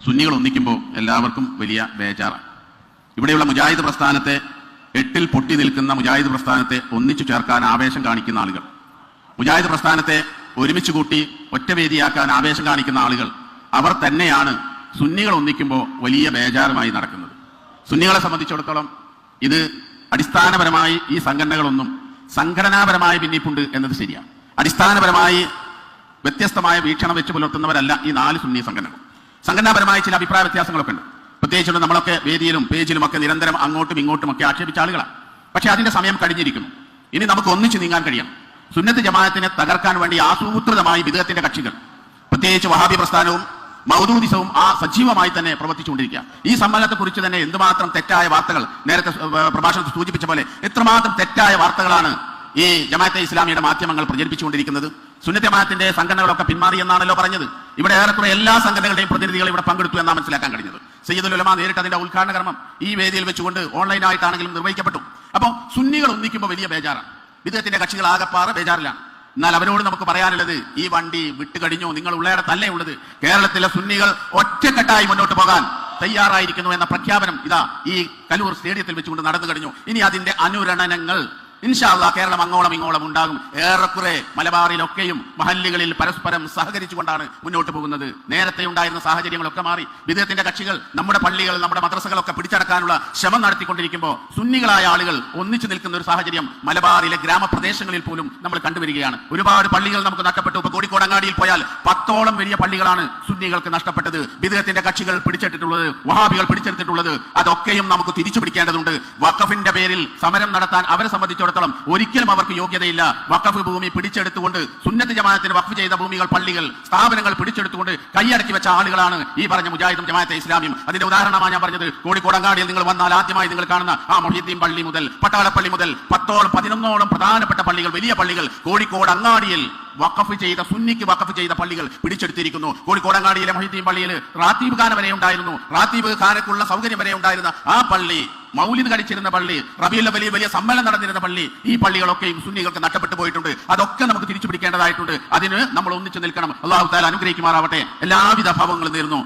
സുന്നികൾ ഒന്നിക്കുമ്പോൾ എല്ലാവർക്കും വലിയ ബേജാറാണ്. ഇവിടെയുള്ള മുജാഹിദ് പ്രസ്ഥാനത്തെ, എട്ടിൽ പൊട്ടി നിൽക്കുന്ന മുജാഹിദ് പ്രസ്ഥാനത്തെ ഒന്നിച്ചു ചേർക്കാൻ ആവേശം കാണിക്കുന്ന ആളുകൾ, മുജാഹിദ് പ്രസ്ഥാനത്തെ ഒരുമിച്ച് കൂട്ടി ഒറ്റവേദിയാക്കാൻ ആവേശം കാണിക്കുന്ന ആളുകൾ, അവർ തന്നെയാണ് സുന്നികൾ ഒന്നിക്കുമ്പോൾ വലിയ ബേജാറുമായി നടക്കുന്നത്. സുന്നികളെ സംബന്ധിച്ചിടത്തോളം ഇത് അടിസ്ഥാനപരമായി ഈ സംഘടനകളൊന്നും സംഘടനാപരമായ ഭിന്നിപ്പുണ്ട് എന്നത് ശരിയാണ്. അടിസ്ഥാനപരമായി വ്യത്യസ്തമായ വീക്ഷണം വെച്ച് പുലർത്തുന്നവരല്ല ഈ 4 സുന്നി സംഘടനകൾ. സംഘടനാപരമായ ചില അഭിപ്രായ വ്യത്യാസങ്ങളൊക്കെ ഉണ്ട്. പ്രത്യേകിച്ചും നമ്മളൊക്കെ വേദിയിലും പേജിലും ഒക്കെ നിരന്തരം അങ്ങോട്ടും ഇങ്ങോട്ടും ഒക്കെ ആക്ഷേപിച്ച ആളുകളാണ്. പക്ഷെ അതിന്റെ സമയം കഴിഞ്ഞിരിക്കുന്നു. ഇനി നമുക്ക് ഒന്നിച്ച് നീങ്ങാൻ കഴിയണം. സുന്നത്ത് ജമാഅത്തിനെ തകർക്കാൻ വേണ്ടി ആസൂത്രിതമായി ബിദ്അത്തിന്റെ കക്ഷികൾ, പ്രത്യേകിച്ച് വഹാബി പ്രസ്ഥാനവും മൗദൂദിസവും സജീവമായി തന്നെ പ്രവർത്തിച്ചുകൊണ്ടിരിക്കുക. ഈ സമ്മേളനത്തെക്കുറിച്ച് തന്നെ എന്തുമാത്രം തെറ്റായ വാർത്തകൾ, നേരത്തെ പ്രഭാഷണത്തിൽ സൂചിപ്പിച്ച പോലെ എത്രമാത്രം തെറ്റായ വാർത്തകളാണ് ഈ ജമാഅത്തെ ഇസ്ലാമിയുടെ മാധ്യമങ്ങൾ പ്രചരിപ്പിച്ചുകൊണ്ടിരിക്കുന്നത്. സുന്നത്ത് ജമാഅത്തിന്റെ സംഘടനകളൊക്കെ പിന്മാറി എന്നാണല്ലോ പറഞ്ഞത്. ഇവിടെ ഏറെക്കുറെ എല്ലാ സംഘടനകളുടെയും പ്രതിനിധികൾ ഇവിടെ പങ്കെടുത്തു എന്നാണ് മനസ്സിലാക്കാൻ കഴിഞ്ഞത്. സയ്യിദുൽ ഉലമ നേരിട്ട് അതിന്റെ ഉദ്ഘാടന കർമ്മം ഈ വേദിയിൽ വെച്ചുകൊണ്ട് ഓൺലൈനായിട്ടാണെങ്കിലും നിർവഹിക്കപ്പെട്ടു. അപ്പോൾ സുന്നികൾ ഒന്നിക്കുമ്പോൾ വലിയ ബേജാറാണ്. ബിദ്അത്തിന്റെ കക്ഷികൾ ആകപ്പാറ ബേജാറിലാണ്. എന്നാൽ അവരോട് നമുക്ക് പറയാനുള്ളത്, ഈ വണ്ടി വിട്ടുകഴിഞ്ഞു, നിങ്ങൾ ഉള്ളയിടത്തല്ലേ ഉള്ളത്. കേരളത്തിലെ സുന്നികൾ ഒറ്റക്കെട്ടായി മുന്നോട്ട് പോകാൻ തയ്യാറായിരിക്കുന്നു എന്ന പ്രഖ്യാപനം ഇതാ ഈ കലൂർ സ്റ്റേഡിയത്തിൽ വെച്ചുകൊണ്ട് നടന്നു കഴിഞ്ഞു. ഇനി അതിന്റെ അനുരണനങ്ങൾ ഇൻഷാ അല്ലാഹ് കേരളം അങ്ങോളം ഇങ്ങോളം ഉണ്ടാകും. ഏറെക്കുറെ മലബാറിലൊക്കെയും മഹല്ലുകളിൽ പരസ്പരം സഹകരിച്ചുകൊണ്ടാണ് മുന്നോട്ട് പോകുന്നത്. നേരത്തെ ഉണ്ടായിരുന്ന സാഹചര്യങ്ങളൊക്കെ മാറി. ബിദ്അത്തിന്റെ കക്ഷികൾ നമ്മുടെ പള്ളികൾ, നമ്മുടെ മദ്രസകളൊക്കെ പിടിച്ചടക്കാനുള്ള ശ്രമം നടത്തിക്കൊണ്ടിരിക്കുമ്പോൾ സുന്നികളായ ആളുകൾ ഒന്നിച്ചു നിൽക്കുന്ന ഒരു സാഹചര്യം മലബാറിലെ ഗ്രാമപ്രദേശങ്ങളിൽ പോലും നമ്മൾ കണ്ടുവരികയാണ്. ഒരുപാട് പള്ളികൾ നമുക്ക് നഷ്ടപ്പെട്ടു. ഇപ്പൊ കോഴിക്കോട് അങ്ങാടിയിൽ പോയാൽ 10ഓളം വലിയ പള്ളികളാണ് സുന്നികൾക്ക് നഷ്ടപ്പെട്ടത്. ബിദ്അത്തിന്റെ കക്ഷികൾ പിടിച്ചെടുത്തിട്ടുള്ളത്, വഹാബികൾ പിടിച്ചെടുത്തിട്ടുള്ളത്. അതൊക്കെയും നമുക്ക് തിരിച്ചു പിടിക്കേണ്ടതുണ്ട്. വഖഫിന്റെ പേരിൽ സമരം നടത്താൻ അവരെ സംബന്ധിച്ചിടത്തോളം ഒരിക്കലും അവർക്ക് യോഗ്യതയില്ല. വഖഫ് ഭൂമി പിടിച്ചെടുത്തുകൊണ്ട്, സുന്നത്ത് ജമാഅത്തിന് വഖഫ് ചെയ്ത ഭൂമികൾ, പള്ളികൾ, സ്ഥാപനങ്ങൾ പിടിച്ചെടുത്തുകൊണ്ട് കൈയടക്കി വെച്ച ആളുകളാണ് ഈ പറഞ്ഞ മുജാഹിദും ജമാഅത്തെ ഇസ്ലാമിയും. അതിന്റെ ഉദാഹരണമാണ് ഞാൻ പറഞ്ഞത്. കോഴിക്കോട് അങ്ങാടിയിൽ നിങ്ങൾ വന്നാൽ ആദ്യമായി നിങ്ങൾ കാണുന്ന ആ മൊഹീദ്ദീൻ പള്ളി മുതൽ പട്ടാളപ്പള്ളി മുതൽ 11ഓളം പ്രധാനപ്പെട്ട പള്ളികൾ, വലിയ പള്ളികൾ കോഴിക്കോട് അങ്ങാടിയിൽ വഖഫ് ചെയ്ത, സുന്നിക്ക് വഖഫ് ചെയ്ത പള്ളികൾ പിടിച്ചെടുത്തിരിക്കുന്നു. കോഴിക്കോട് അങ്ങാടിയിലെ മൊഹീദ്ദീൻ പള്ളിയിൽ റാത്തീബ് ഖാന വരെ ഉണ്ടായിരുന്നു. റാത്തീബ് ഖാനക്കുള്ള സൗകര്യം വരെ ഉണ്ടായിരുന്ന ആ പള്ളി, മൗലിദ് കഴിച്ചിരുന്ന പള്ളി, റബീഉൽ അവ്വലിൽ വലിയ സമ്മേളനം നടന്നിരുന്ന പള്ളി, ഈ പള്ളികളൊക്കെയും സുന്നികൾക്ക് നഷ്ടപ്പെട്ടു പോയിട്ടുണ്ട്. അതൊക്കെ നമുക്ക് തിരിച്ചു പിടിക്കേണ്ടതായിട്ടുണ്ട്. അതിന് നമ്മൾ ഒന്നിച്ചു നിൽക്കണം. അല്ലാഹു തആല അനുഗ്രഹിക്കുമാറാവട്ടെ. എല്ലാവിധ ഭാവങ്ങളും നേരുന്നു.